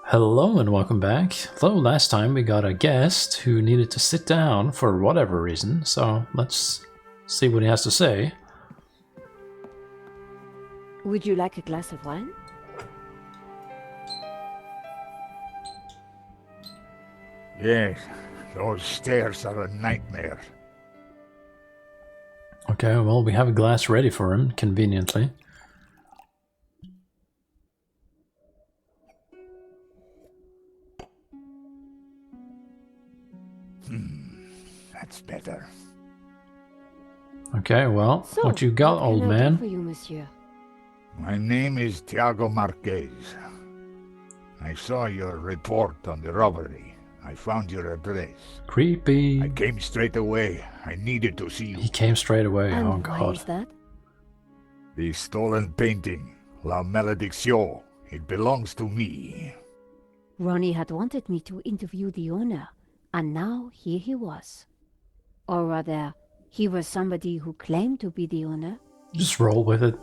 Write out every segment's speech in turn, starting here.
Hello and welcome back. Though last time we got a guest who needed to sit down for whatever reason, so let's see what he has to say. Would you like a glass of wine? Yes, those stairs are a nightmare. Okay, well, we have a glass ready for him, conveniently. That's better. Okay, well, So, what you got, what can old I do man? for you, monsieur? My name is Tiago Marquez. I saw your report on the robbery. I found your address. Creepy. I came straight away. I needed to see you. He came straight away, And oh why god. is that? The stolen painting, La Malédiction. It belongs to me. Ronnie had wanted me to interview the owner, and now here he was. Or rather, he was somebody who claimed to be the owner. Just roll with it.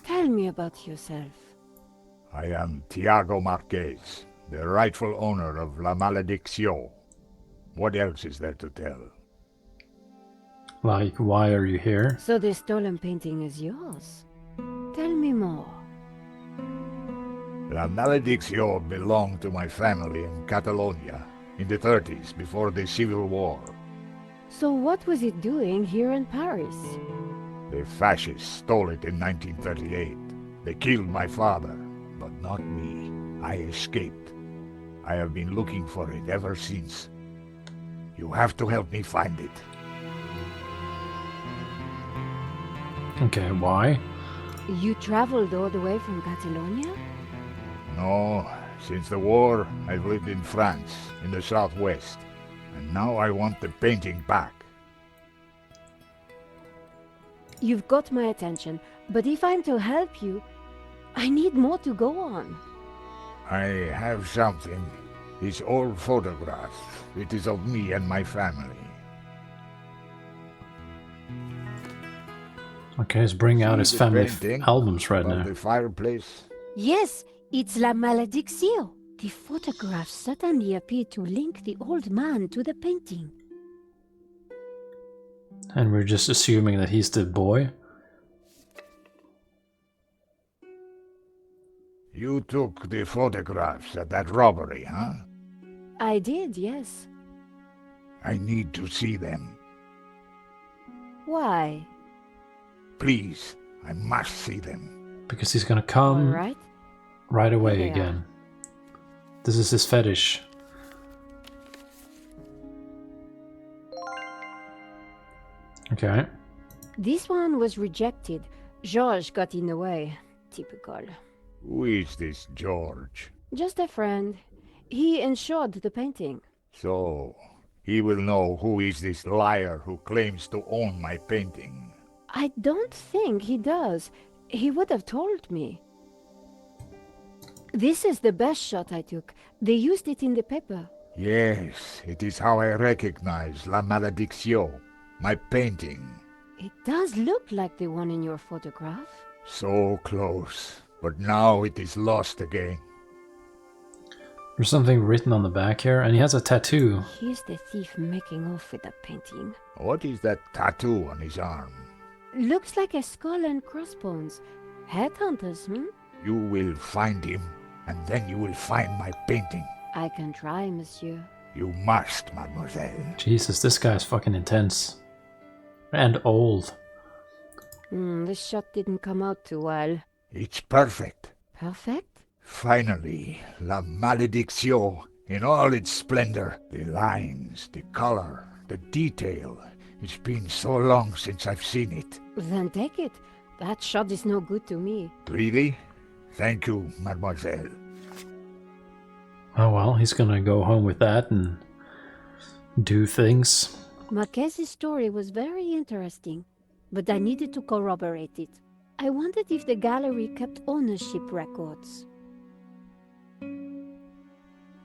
Tell me about yourself. I am Tiago Marquez, the rightful owner of La Malédiction. What else is there to tell? Like, why are you here? So the stolen painting is yours. Tell me more. La Malédiction belonged to my family in Catalonia in the 30s, before the Civil War. So what was it doing here in Paris? The fascists stole it in 1938. They killed my father, but not me. I escaped. I have been looking for it ever since. You have to help me find it. Okay, why? You traveled all the way from Catalonia? No, since the war, I've lived in France, in the southwest. And now I want the painting back. You've got my attention, but if I'm to help you, I need more to go on. I have something. This old photograph. It is of me and my family. Okay, he's bringing out his See the family painting albums right above now. the fireplace? Yes, it's La Malédiction. The photograph suddenly appeared to link the old man to the painting. And we're just assuming that he's the boy. You took the photographs at that robbery, huh? I did, yes. I need to see them. Why? Please, I must see them. Because he's gonna All come right. right away Here they again. This is his fetish. Okay. This one was rejected. Georges got in the way. Typical. Who is this George? Just a friend. He insured the painting. So, he will know who is this liar who claims to own my painting. I don't think he does. He would have told me. This is the best shot I took. They used it in the paper. Yes, it is how I recognize La Malédiction, my painting. It does look like the one in your photograph. So close, but now it is lost again. There's something written on the back here, and he has a tattoo. Here's the thief making off with the painting. What is that tattoo on his arm? Looks like a skull and crossbones. Headhunters, You will find him, and then you will find my painting. I can try, monsieur. You must, mademoiselle. Jesus, this guy's fucking intense. And old. This shot didn't come out too well. It's perfect. Perfect? Finally, La Malédiction, in all its splendor. The lines, the color, the detail. It's been so long since I've seen it. Then take it. That shot is no good to me. Really? Thank you, mademoiselle. Oh well, he's gonna go home with that and do things. Marquez's story was very interesting, but I needed to corroborate it. I wondered if the gallery kept ownership records.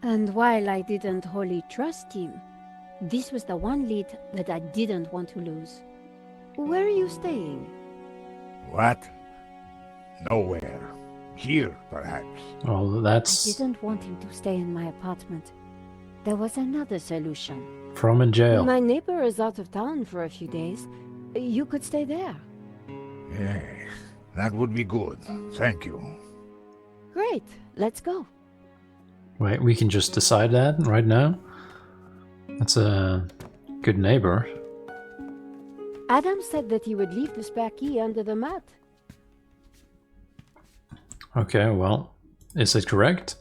And while I didn't wholly trust him, this was the one lead that I didn't want to lose. Where are you staying? What? Nowhere. Here, perhaps. Well, I that's didn't want him to stay in my apartment. There was another solution. from in jail. My neighbor is out of town for a few days. You could stay there. Yes, that would be good. Thank you. Great, let's go. Wait, we can just decide that right now? That's a good neighbor. Adam said that he would leave the spare key under the mat. Okay, well, is it correct?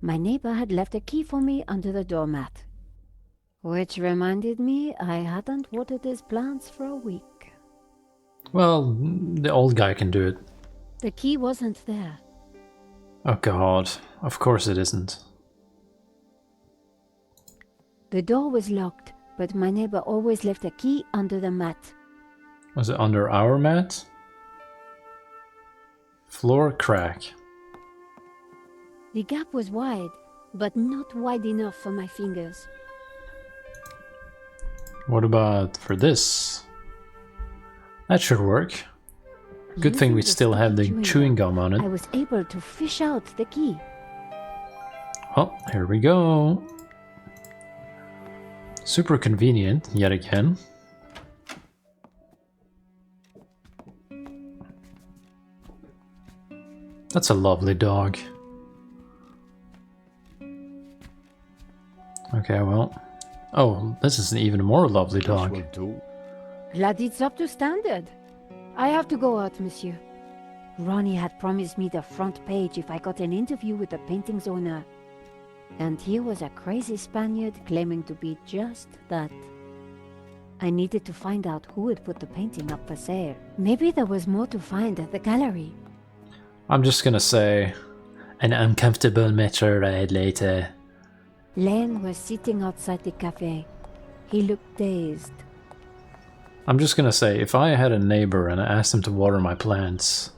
My neighbor had left a key for me under the doormat. Which reminded me I hadn't watered his plants for a week. Well, the old guy can do it. The key wasn't there. Oh god, of course it isn't. The door was locked, but my neighbor always left a key under the mat. Was it under our mat? Floor crack. The gap was wide, but not wide enough for my fingers. What about for this? That should work. Good thing Using we the still have the sticky chewing gum on I it. was able to fish out the key. Well, here we go. Super convenient, yet again. That's a lovely dog. Okay, well. Oh, this is an even more lovely This dog. will do. Glad it's up to standard. I have to go out, monsieur. Ronnie had promised me the front page if I got an interview with the painting's owner. And here was a crazy Spaniard claiming to be just that. I needed to find out who had put the painting up for sale. Maybe there was more to find at the gallery. I'm just gonna say, an uncomfortable metro ride later. Lane was sitting outside the cafe. He looked dazed. I'm just gonna say, if I had a neighbor and I asked him to water my plants,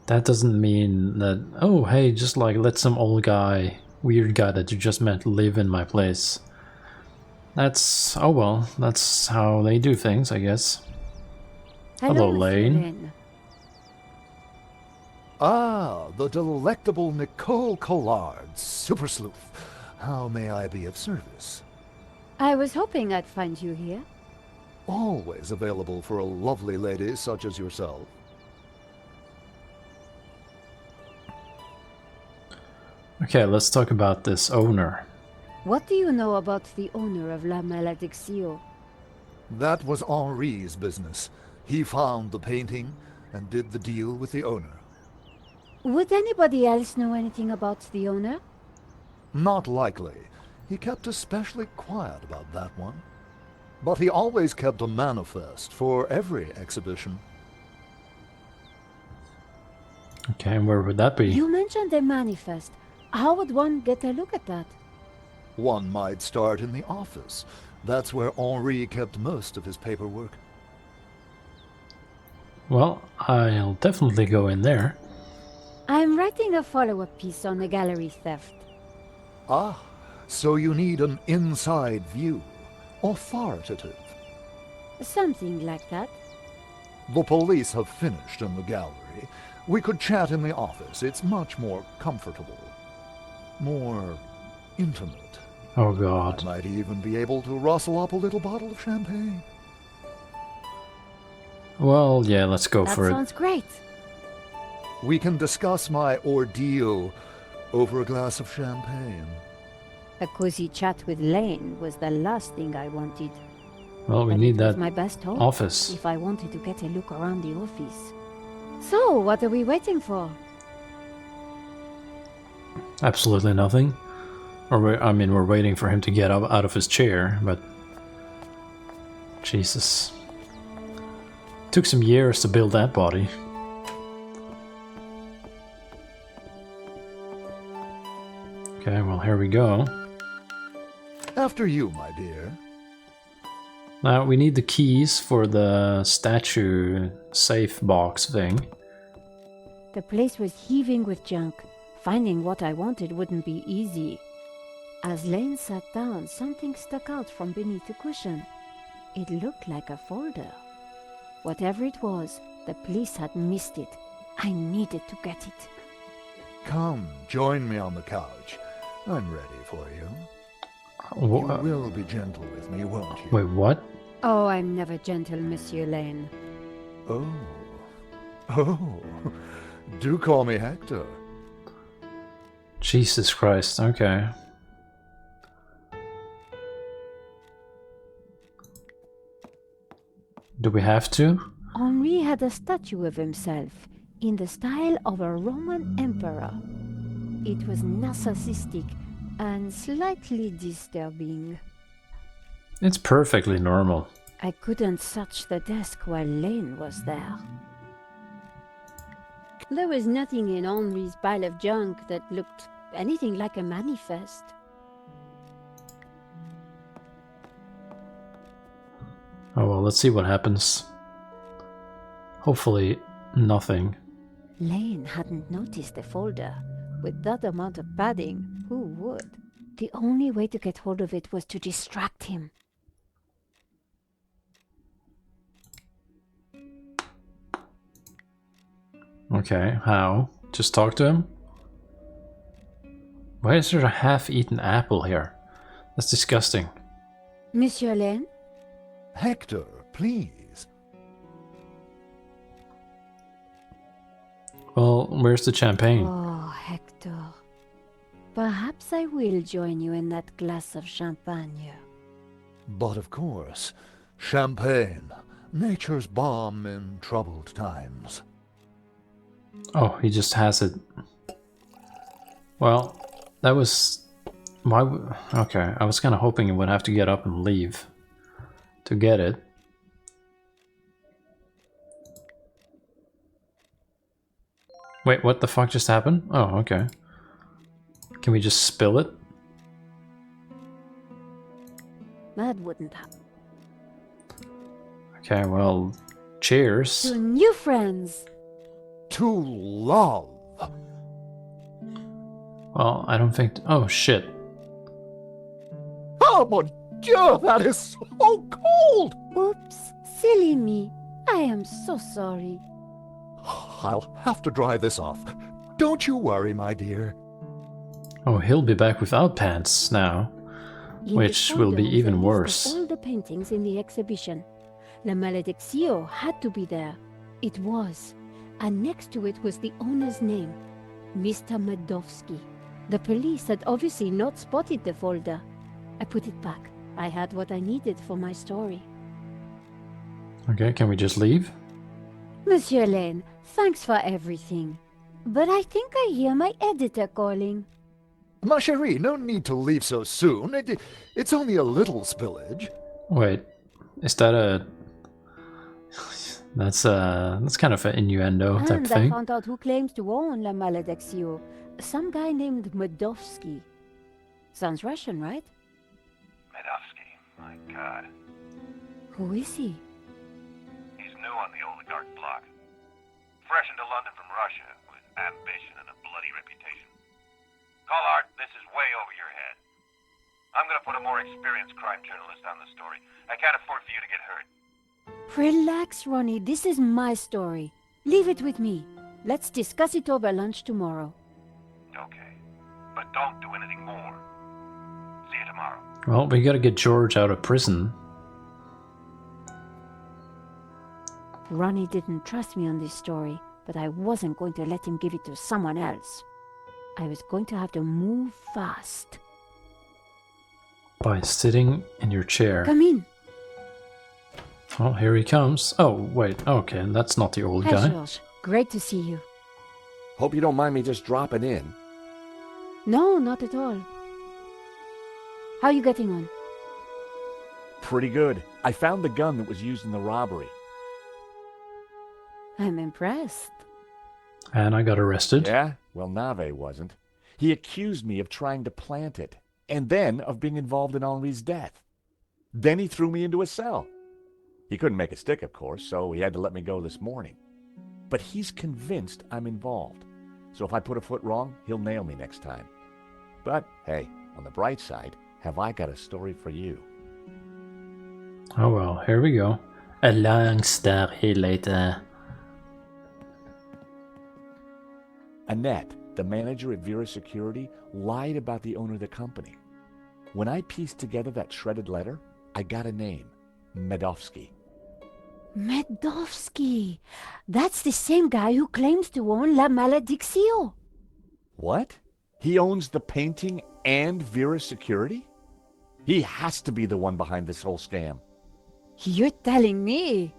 that doesn't mean that, oh hey, just like let some old guy, weird guy that you just met live in my place. That's, oh well, that's how they do things, I guess. Hello, Mr. Lane. Ah, the delectable Nicole Collard, super sleuth. How may I be of service? I was hoping I'd find you here. Always available for a lovely lady such as yourself. Okay, let's talk about this owner. What do you know about the owner of La Malediccio? That was Henri's business. He found the painting and did the deal with the owner. Would anybody else know anything about the owner? Not likely. He kept especially quiet about that one. But he always kept a manifest for every exhibition. Okay, and where would that be? You mentioned a manifest. How would one get a look at that? One might start in the office. That's where Henri kept most of his paperwork. Well, I'll definitely go in there. I'm writing a follow-up piece on the gallery theft. Ah, so you need an inside view. Authoritative. Something like that. The police have finished in the gallery. We could chat in the office. It's much more comfortable. More intimate. Oh I god. might even be able to rustle up a little bottle of champagne. Well, yeah, let's go That for it. sounds great. We can discuss my ordeal over a glass of champagne. A cozy chat with Lane was the last thing I wanted. Well, we But need it was that my best hope office. if I wanted to get a look around the office. So, what are we waiting for? Absolutely nothing. Or we're waiting for him to get up out of his chair, but Jesus. Took some years to build that body. Okay, well, here we go. After you, my dear. Now, we need the keys for the statue safe box thing. The place was heaving with junk. Finding what I wanted wouldn't be easy. As Lane sat down, something stuck out from beneath the cushion. It looked like a folder. Whatever it was, the police had missed it. I needed to get it. Come, join me on the couch. I'm ready for you. You will be gentle with me, won't you? Wait, what? Oh, I'm never gentle, Monsieur Lane. Oh. Oh. Do call me Hector. Jesus Christ, okay. Do we have to? Henri had a statue of himself in the style of a Roman emperor. It was narcissistic and slightly disturbing. It's perfectly normal. I couldn't search the desk while Lane was there. There was nothing in Henri's pile of junk that looked anything like a manifest. Oh well, let's see what happens. Hopefully, nothing. Lane hadn't noticed the folder. With that amount of padding, who would? The only way to get hold of it was to distract him. Okay, how? Just talk to him? Why is there a half-eaten apple here? That's disgusting. Monsieur Lane? Hector, please. Well, where's the champagne? Oh, Hector. Perhaps I will join you in that glass of champagne. But of course, champagne, nature's balm in troubled times. Oh, he just has it. Well, that was... Why? Okay, I was kind of hoping he would have to get up and leave to get it. Wait, what the fuck just happened? Oh, okay. Can we just spill it? That wouldn't happen. Okay, well, cheers. To new friends! To love. Well, I don't think... Oh, shit. Oh, mon Dieu, that is so cold! Oops, silly me. I am so sorry. I'll have to dry this off. Don't you worry, my dear. Oh, he'll be back without pants now. In Which the will folder be was a even list of worse. all the paintings in the exhibition. La Malediccio had to be there. It was. And next to it was the owner's name, Mr. Medovsky. The police had obviously not spotted the folder. I put it back. I had what I needed for my story. Okay, can we just leave? Monsieur Lane, thanks for everything. But I think I hear my editor calling. Ma chérie, no need to leave so soon. It's only a little spillage. Wait, is that a... That's kind of an innuendo type And I thing. found out who claims to own La Malediccio. Some guy named Medovsky. Sounds Russian, right? Medovsky, my god. Who is he? He's new on the oligarch block. Fresh into London from Russia, with ambition and a bloody reputation. Collard, this is way over your head. I'm gonna put a more experienced crime journalist on the story. I can't afford for you to get hurt. Relax, Ronnie. This is my story. Leave it with me. Let's discuss it over lunch tomorrow. Okay. But don't do anything more. See you tomorrow. Well, we gotta get George out of prison. Ronnie didn't trust me on this story, but I wasn't going to let him give it to someone else. I was going to have to move fast. By sitting in your chair. Come in. Oh, here he comes. Oh, wait, okay, that's not the old Hi, guy. George. Great to see you. Hope you don't mind me just dropping in. No, not at all. How are you getting on? Pretty good. I found the gun that was used in the robbery. I'm impressed. And I got arrested. Yeah? Well, Nave wasn't. He accused me of trying to plant it, and then of being involved in Henri's death. Then he threw me into a cell. He couldn't make a stick, of course, so he had to let me go this morning. But he's convinced I'm involved. So if I put a foot wrong, he'll nail me next time. But, hey, on the bright side, have I got a story for you? Oh well, here we go. A long story later. Annette, the manager at Vera Security, lied about the owner of the company. When I pieced together that shredded letter, I got a name. Medovsky. Medovsky! That's the same guy who claims to own La Malediccio. What? He owns the painting and Vera Security? He has to be the one behind this whole scam. You're telling me?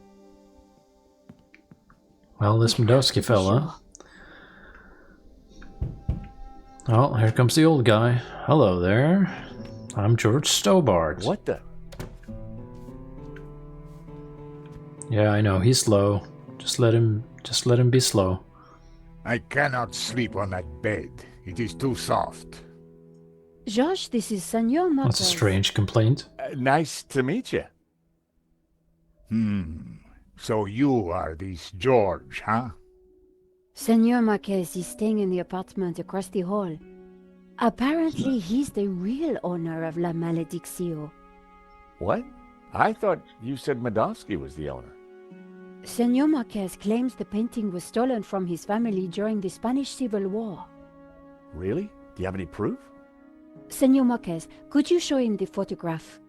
Well, this Medovsky fella. Oh, here comes the old guy. Hello there. I'm George Stobart. What the? Yeah, I know, he's slow. Just let him be slow. I cannot sleep on that bed. It is too soft. Josh, this is Senor Marquez. That's a strange complaint. Nice to meet you. So you are this George, huh? Senor Marquez is staying in the apartment across the hall. Apparently, he's the real owner of La Malediccio. What? I thought you said Medovsky was the owner. Senor Marquez claims the painting was stolen from his family during the Spanish Civil War. Really? Do you have any proof? Senor Marquez, could you show him the photograph?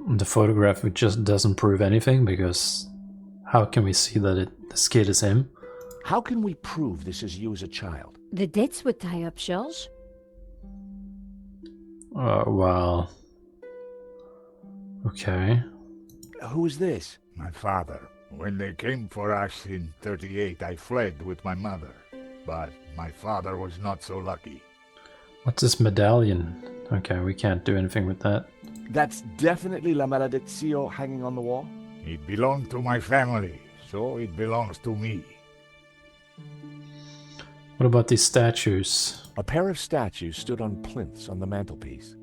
The photograph just doesn't prove anything, because how can we see that this kid is him? How can we prove this is you as a child? The dates would tie up, George. Well... Okay. Who is this? My father. When they came for us in 38, I fled with my mother. But my father was not so lucky. What's this medallion? Okay, we can't do anything with that. That's definitely La Malediccio hanging on the wall? It belonged to my family, so it belongs to me. What about these statues? A pair of statues stood on plinths on the mantelpiece.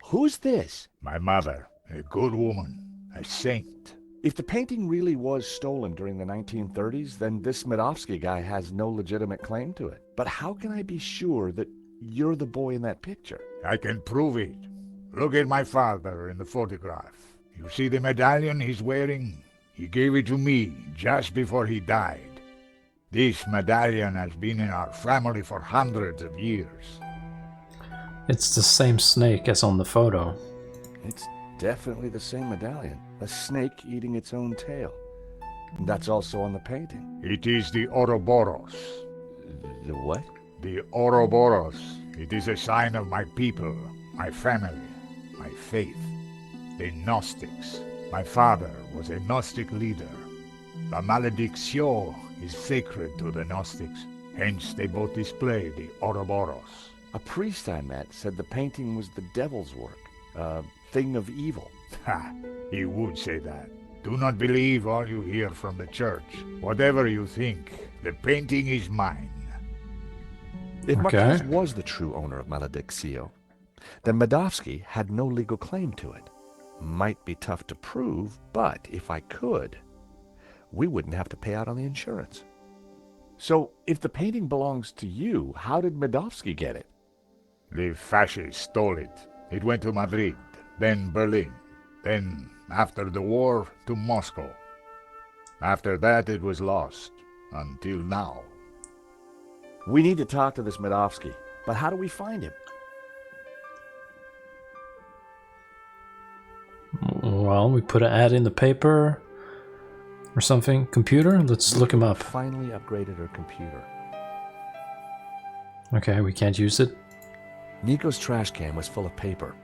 Who's this? My mother, a good woman, a saint. If the painting really was stolen during the 1930s, then this Medovsky guy has no legitimate claim to it. But how can I be sure that you're the boy in that picture? I can prove it. Look at my father in the photograph. You see the medallion he's wearing? He gave it to me just before he died. This medallion has been in our family for hundreds of years. It's the same snake as on the photo. It's definitely the same medallion. A snake eating its own tail. That's also on the painting. It is the Ouroboros. The what? The Ouroboros. It is a sign of my people, my family, my faith. The Gnostics. My father was a Gnostic leader. La Malediccio is sacred to the Gnostics. Hence they both display the Ouroboros. A priest I met said the painting was the devil's work. A thing of evil. Ha! He would say that. Do not believe all you hear from the church. Whatever you think, the painting is mine. If Okay. Marquez was the true owner of Malediccio, then Medovsky had no legal claim to it. Might be tough to prove, but if I could, we wouldn't have to pay out on the insurance. So, if the painting belongs to you, how did Medovsky get it? The fascists stole it. It went to Madrid, then Berlin, then, after the war, to Moscow. After that it was lost, until now. We need to talk to this Medovsky, but how do we find him? Well, we put an ad in the paper or something. Computer? Let's look him up. Finally upgraded her computer. Okay, we can't use it. Nico's trash can was full of paper.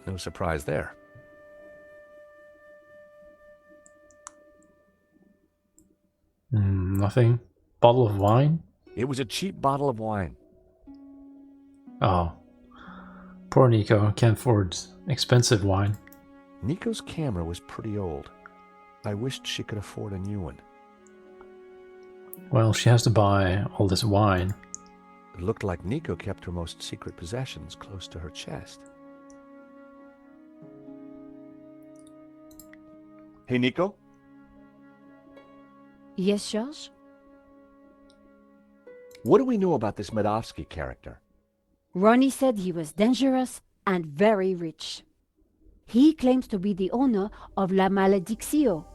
No surprise there. Nothing. Bottle of wine? It was a cheap bottle of wine. Oh. Poor Nico. Can't afford expensive wine. Nico's camera was pretty old. I wished she could afford a new one. Well, she has to buy all this wine. It looked like Nico kept her most secret possessions close to her chest. Hey, Nico? Yes, George? What do we know about this Medovsky character? Ronnie said he was dangerous and very rich. He claims to be the owner of La Malediccio.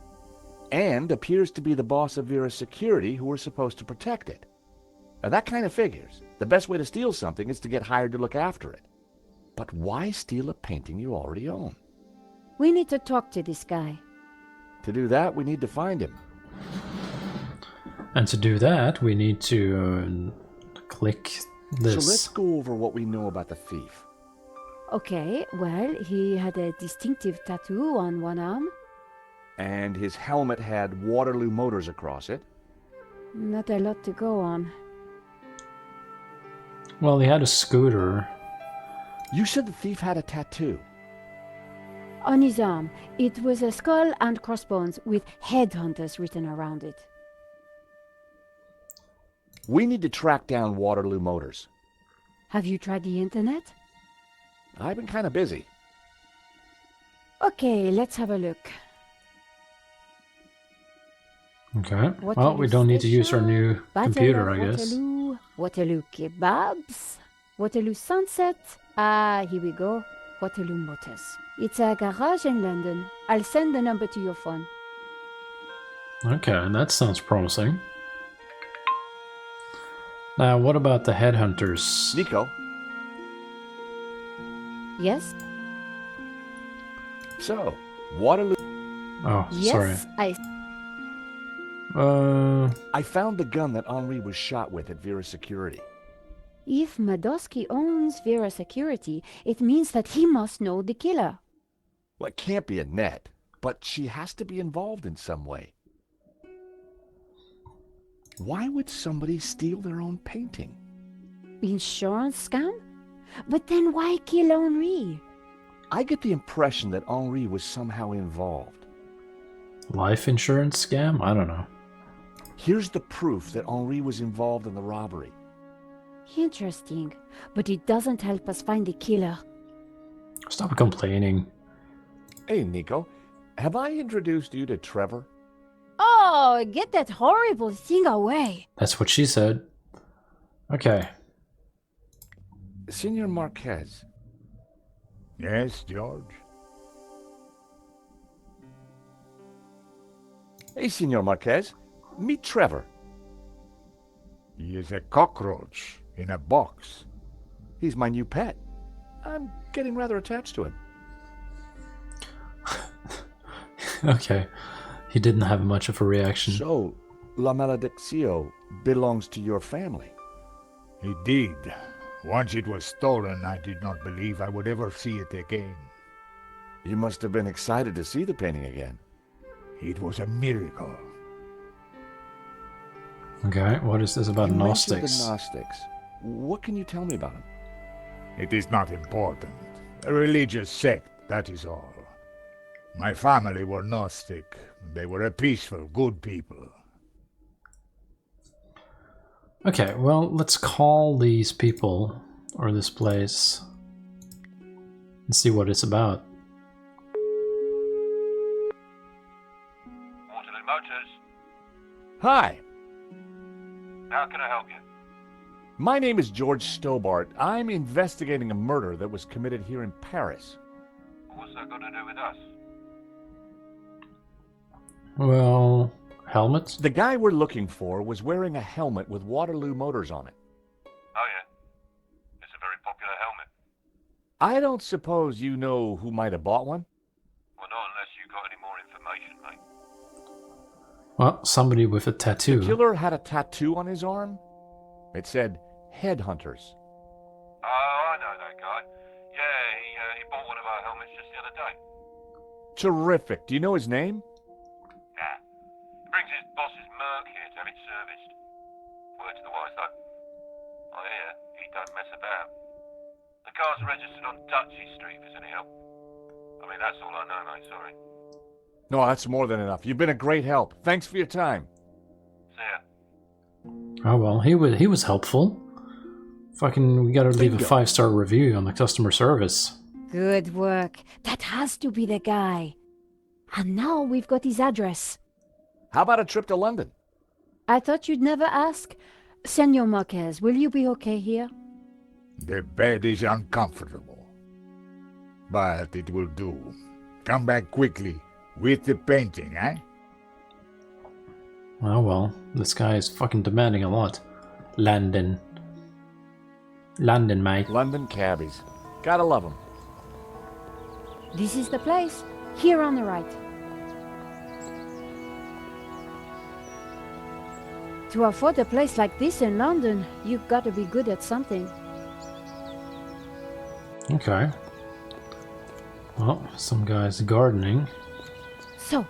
and appears to be the boss of Vera's security who were supposed to protect it. Now that kind of figures. The best way to steal something is to get hired to look after it. But why steal a painting you already own? We need to talk to this guy. To do that, we need to find him. And to do that, we need to click this. So let's go over what we know about the thief. Okay, well, he had a distinctive tattoo on one arm. And his helmet had Waterloo Motors across it. Not a lot to go on. Well, he had a scooter. You said the thief had a tattoo. On his arm, it was a skull and crossbones with headhunters written around it. We need to track down Waterloo Motors. Have you tried the internet? I've been kind of busy. Okay, let's have a look. Okay. Well, Waterloo we don't need to use our new Battle computer, of I guess. Waterloo, Waterloo Kebabs, Waterloo Sunset. Ah, here we go. Waterloo Motors. It's a garage in London. I'll send the number to your phone. Okay, that sounds promising. Now, what about the headhunters? Nico, Yes? so, Waterloo... Oh, sorry. Yes, I... I found the gun that Henri was shot with at Vera's security. If Madosky owns Vera Security, it means that he must know the killer. Well, it can't be Annette, but she has to be involved in some way. Why would somebody steal their own painting? Insurance scam? But then why kill Henri? I get the impression that Henri was somehow involved. Life insurance scam? I don't know. Here's the proof that Henri was involved in the robbery. Interesting, but it doesn't help us find the killer. Stop complaining. Hey, Nico, have I introduced you to Trevor? Oh, get that horrible thing away. That's what she said. Okay. Senor Marquez. Yes, George? Hey, Senor Marquez. Meet Trevor. He is a cockroach in a box. He's my new pet. I'm getting rather attached to him. Okay. He didn't have much of a reaction. So, La Malediccio belongs to your family. It did. Once it was stolen, I did not believe I would ever see it again. You must have been excited to see the painting again. It was a miracle. Okay, what is this about You mentioned Gnostics? the Gnostics. What can you tell me about them? It is not important. A religious sect, that is all. My family were Gnostic. They were a peaceful, good people. Okay, well, let's call these people, or this place, and see what it's about. Waterloo Motors. Hi, How can I help you? my name is George Stobart. I'm investigating a murder that was committed here in Paris. What's that got to do with us? Well, helmets? The guy we're looking for was wearing a helmet with Waterloo Motors on it. Oh, yeah. It's a very popular helmet. I don't suppose you know who might have bought one? Well, not unless you got any more information, mate. Well, somebody with a The tattoo. killer had a tattoo on his arm. It said, Headhunters. Oh, I know that guy. Yeah, he bought one of our helmets just the other day. Terrific. Do you know his name? Nah. He brings his boss's Merc here to have it serviced. Word to the wise, though. I hear he don't mess about. The car's registered on Dutchy Street, if there's any help. I mean, that's all I know, mate, sorry. No, that's more than enough. You've been a great help. Thanks for your time. See ya. Oh well, he was helpful. Fucking, we gotta leave a Bingo. 5-star review on the customer service. Good work. That has to be the guy. And now we've got his address. How about a trip to London? I thought you'd never ask. Senor Marquez, will you be okay here? The bed is uncomfortable. But it will do. Come back quickly with the painting, eh? Oh well, this guy is fucking demanding a lot. Landon, mate. London cabbies. Gotta love them. This is the place. Here on the right. To afford a place like this in London, you've got to be good at something. Okay. Well, some guy's gardening. So,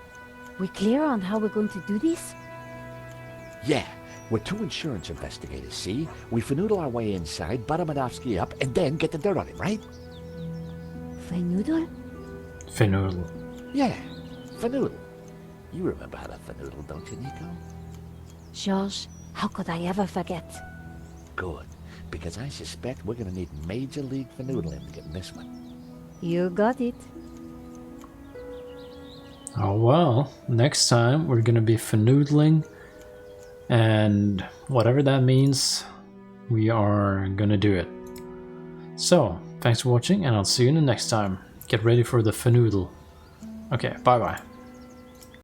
we clear on how we're going to do this? Yeah, we're two insurance investigators, see? We finagle our way inside, butt Amadovsky up, and then get the dirt on him, right? Fenoodle? Fenoodle. Yeah, finagle. You remember how to finagle, don't you, Nico? George, how could I ever forget? Good, because I suspect we're gonna need Major League fanoodling to get in this one. You got it. Oh well, next time we're gonna be fanoodling, and whatever that means, we are gonna do it. So, thanks for watching, and I'll see you in the next time. Get ready for the fanoodle. Okay, bye bye.